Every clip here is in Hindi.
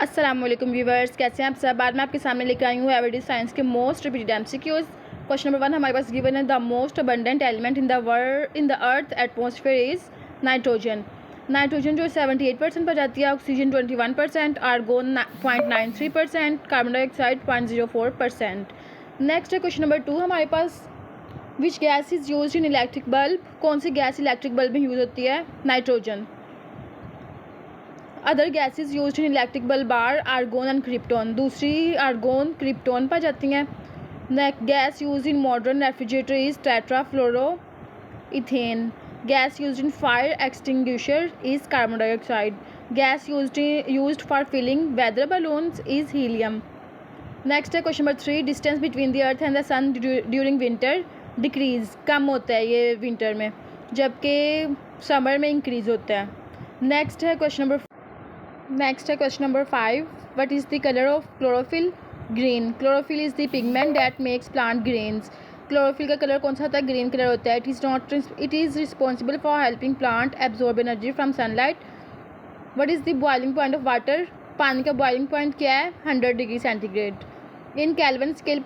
अस्सलाम वालेकुम व्यूवर्स, कैसे हैं आप सब। आज मैं आपके सामने लेकर आई हूँ एवरीडे साइंस के most repeated MCQs. Question number 1 हमारे पास गिवन है the most abundant element in the earth atmosphere is nitrogen. Nitrogen जो 78% पर जाती है, oxygen 21%, argon 0.93%, carbon dioxide 0.04%। Next है क्वेश्चन नंबर 2 हमारे पास, which gas is use in electric bulb. कौन सी गैस इलेक्ट्रिक बल्ब में यूज़ होती है? Nitrogen. Other gases use in electric bulb are argon and krypton. दूसरी आर्गोन क्रिप्टोन पर जाती हैं। Gas use in modern refrigerator is tetra fluoro ethane. Gas use in fire extinguisher is carbon dioxide. Gas use for filling weather balloons is helium. Next है question number 3, distance between the earth and the sun during winter decrease. कम होता है ये विंटर में, जबकि समर में इंक्रीज होता है। नेक्स्ट है question number 5, what is the color of chlorophyll? Green. Chlorophyll is the pigment that makes plant greens. Chlorophyll का कलर कौन सा होता है? ग्रीन कलर होता है। It is responsible for helping plant absorb energy from sunlight. What is the boiling point of water? पानी का boiling point क्या है? 100 degree centigrade. In Kelvin scale,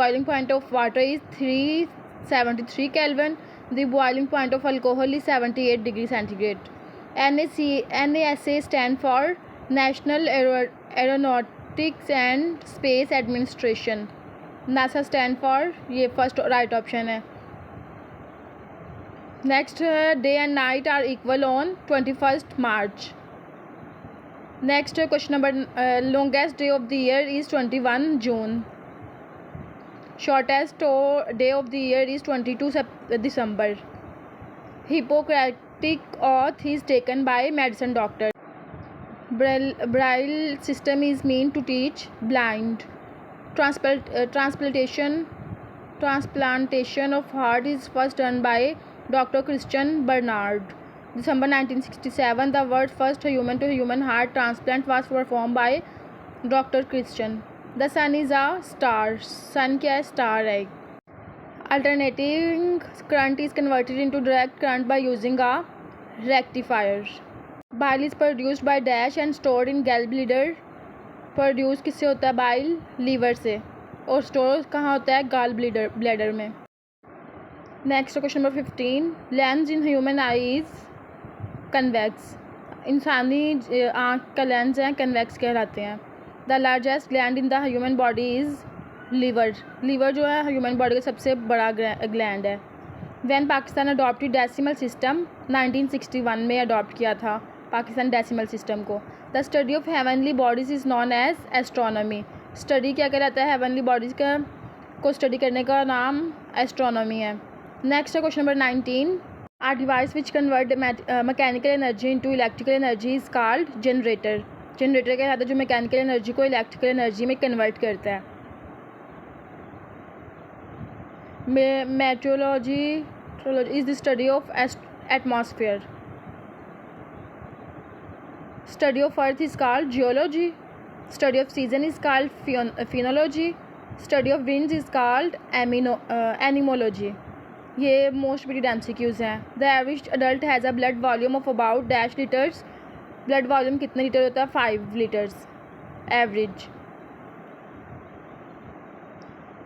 boiling point of water is 373 Kelvin. The boiling point of alcohol is 78 degree centigrade. NASA stand for National Aeronautics and Space Administration. NASA stand for, ये फर्स्ट राइट ऑप्शन है। Next, day and night are equal on 21 March. Next question number, longest day of the year is 21 June. Shortest day of the year is 22 December. Hippocratic oath is taken by medicine doctor. Braille system is meant to teach blind. Transplantation of heart is first done by Dr. Christian Barnard. December 1967, the world's first human-to-human heart transplant was performed by Dr. Christian. The sun is a star. Sun क्या है? Star है। Alternating current is converted into direct current by using a rectifier. Bile is produced by dash and stored in गैल ब्लीडर। प्रोड्यूस किससे होता है? बाइल, लीवर से, और स्टोर कहाँ होता है? गाल ब्लैडर में। Next question number 15, lens in human eye is convex. इंसानी आँख का लेंस है कन्वेक्स कहलाते हैं। The largest gland in the human body is liver. Liver जो है ह्यूमन बॉडी का सबसे बड़ा ग्लैंड है। When Pakistan adopted decimal system, 1961 में अडॉप्ट किया था पाकिस्तान डेसिमल सिस्टम को। The study of heavenly bodies is known as astronomy. Study क्या कहलाता है? हेवनली बॉडीज़ को स्टडी करने का नाम एस्ट्रोनॉमी है। नेक्स्ट है question number 19, are device which convert mechanical energy into electrical energy is called generator. Generator कहलाता है जो मैकेनिकल एनर्जी को इलेक्ट्रिकल एनर्जी में कन्वर्ट करता है। Meteorology is the study of atmosphere. Study of earth is called geology. Study of season is called phenology. Study of winds is called anemology. ये मोस्ट रिपीटेड एमसीक्यूज हैं। The average adult has a blood volume of about dash litres. Blood volume कितने लीटर होता है? 5 litres average.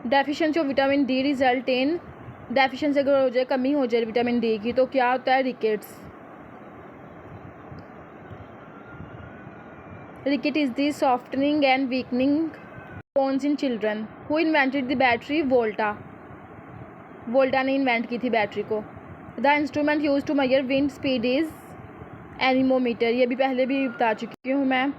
Deficiency of vitamin D result in, deficiency अगर हो जाए, कमी हो जाए विटामिन डी की, तो क्या होता है? Rickets. Ricket is the softening and weakening bones in children. Who invented the battery? Volta. Volta ने इन्वेंट की थी बैटरी को। The instrument used to measure wind speed is anemometer. ये भी पहले भी बता चुकी हूँ मैं।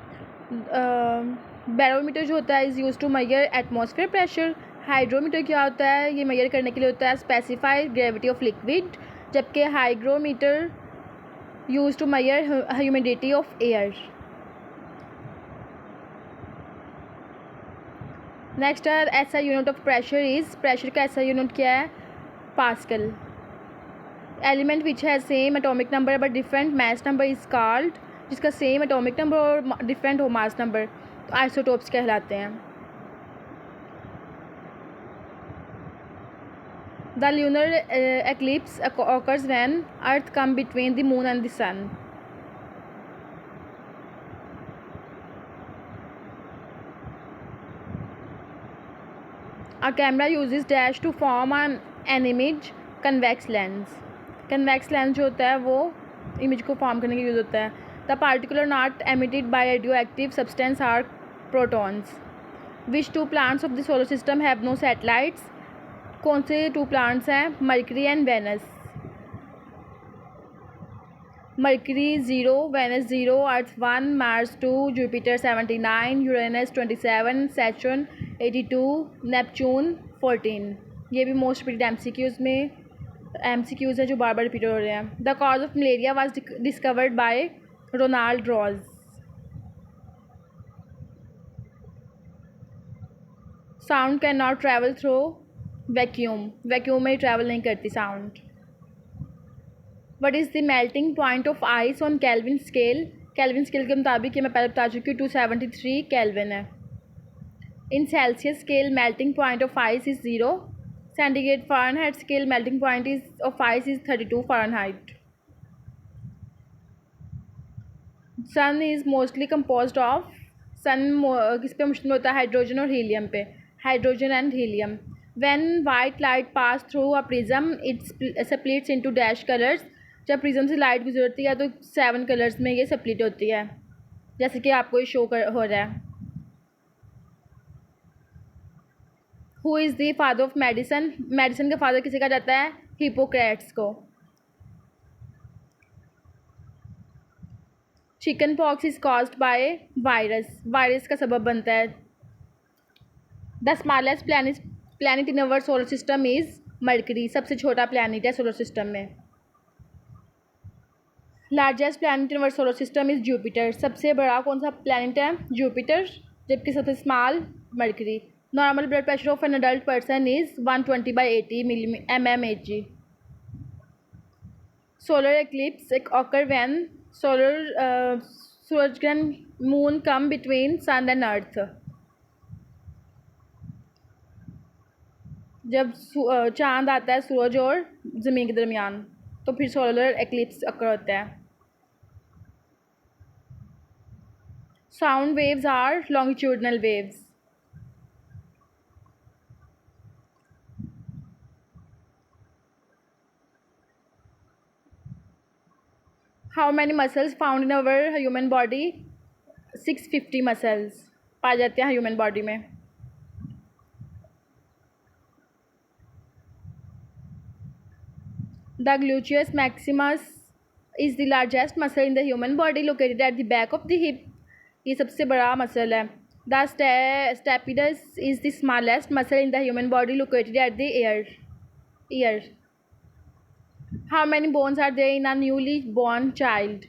बैरोमीटर जो होता है is use to measure atmosphere pressure. Hydrometer क्या होता है? ये मेजर करने के लिए होता है स्पेसिफाइड ग्रेविटी ऑफ लिक्विड, जबकि hygrometer use to measure humidity of air. Next है SI unit of pressure is, pressure का ऐसा यूनिट क्या है? पास्कल। एलिमेंट विच है same atomic number but different mass number is called, जिसका सेम एटॉमिक नंबर और डिफरेंट हो मास नंबर, तो आइसोटोप्स कहलाते हैं। The lunar eclipse occurs when earth come between the moon and the sun. A camera uses dash to form an image, convex lens. Convex lens जो होता है वो image को form करने के लिए यूज़ होता है. The particle not emitted by radioactive substance are protons. Which two planets of the solar system have no satellites? कौन से 2 planets हैं? Mercury and Venus. Mercury 0, Venus 0, Earth 1, Mars 2, Jupiter 79, Uranus 27, Saturn 82, Neptune 14. ये भी मोस्ट रिपीटेड MCQs है जो बार बार रिपीट हो रहे हैं. The cause of malaria was discovered by Ronald Ross. Sound can not travel through vacuum. Vacuum में ट्रैवल नहीं करती sound. What is the melting point of ice on Kelvin scale. Kelvin scale के मुताबिक ये मैं पहले बता चुकी हूँ 273 केल्विन है. In Celsius scale melting point of ice is 0. Centigrade Fahrenheit scale melting point is of ice is 32 Fahrenheit. Sun is mostly composed of. Sun किस पे मुश्तमिल होता है? हाइड्रोजन और हीलियम पे. Hydrogen and helium. When white light pass through a prism, it splits into dash colors. जब प्रिज्म से लाइट गुजरती है तो 7 कलर्स में ये स्प्लिट होती है, जैसे कि आपको ये शो हो रहा है. Who is the father of medicine. Medicine का फादर किसे कहा जाता है? हिपोक्रेट्स को. Chicken pox is caused by virus. Virus का सबब बनता है. The smallest planet in our solar system is Mercury. सबसे छोटा प्लैनेट है सोलर सिस्टम में. Largest planet in our solar system is Jupiter. सबसे बड़ा कौन सा प्लैनेट है? जुपिटर. जबकि सबसे small Mercury. Normal blood pressure of an adult person is 120/80 mmHg. Solar eclipse occur when सूरज ग्रहण moon come between sun and earth. जब चांद आता है सूरज और ज़मीन के दरमियान तो फिर सोलर एक्लिप्स अकर होता है. Sound waves are longitudinal waves. How many muscles found in our human body? 650 muscles पाए जाते हैं ह्यूमन बॉडी में. The gluteus maximus is the largest muscle in the human body located at the back of the hip. ये सबसे बड़ा मसल है. The stapedius is the smallest muscle in the human body located at the ear. How many bones are there in a newly born child?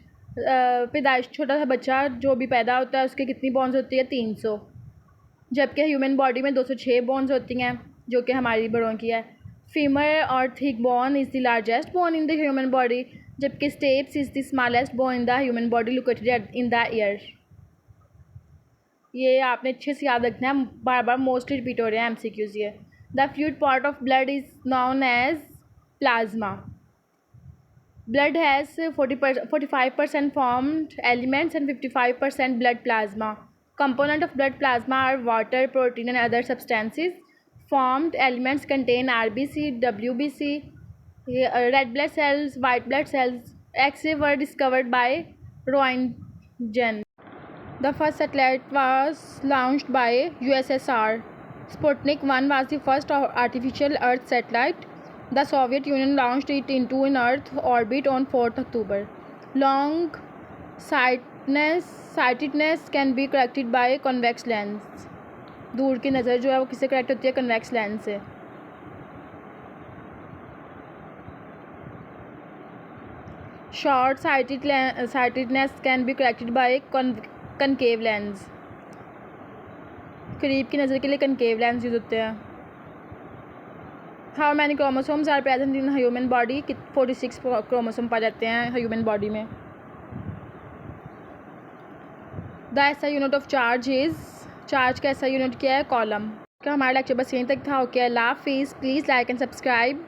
पैदाइश छोटा सा बच्चा जो भी पैदा होता है उसके कितनी बोन्स होती है? 300. जबकि ह्यूमन बॉडी में 206 बोन्स होती हैं जो कि हमारी बड़ों की है. फीमर और thick bone is the largest bone in the human body, जबकि stapes is the smallest bone in the human body located in the ear. ये आपने अच्छे से याद रखना है, बार बार मोस्टली रिपीट हो रहे हैं MCQs ये. The fluid part of blood is known as plasma. Blood has 45% formed elements and 55% blood plasma. Component of blood plasma are water, protein and other substances. Formed elements contain RBC, WBC, red blood cells, white blood cells. X-ray were discovered by Roentgen. The first satellite was launched by USSR. Sputnik 1 was the first artificial Earth satellite. The Soviet Union launched it into an Earth orbit on 4th October. Long sightedness can be corrected by convex lens. दूर की नज़र जो है वो किससे करेक्ट होती है? कन्वेक्स लेंस से. Short sightedness can be corrected bye concave lens. करीब की नज़र के लिए कनकेव लेंस यूज होते हैं. How many chromosomes are present in human body? 46 chromosome पाए जाते हैं ह्यूमन बॉडी में. The SI unit of charge is. Charge का SI यूनिट क्या है? कॉलम. का हमारा लेक्चर बस यहीं तक था. ओके, अल्लाह हाफिज़. Please like and subscribe.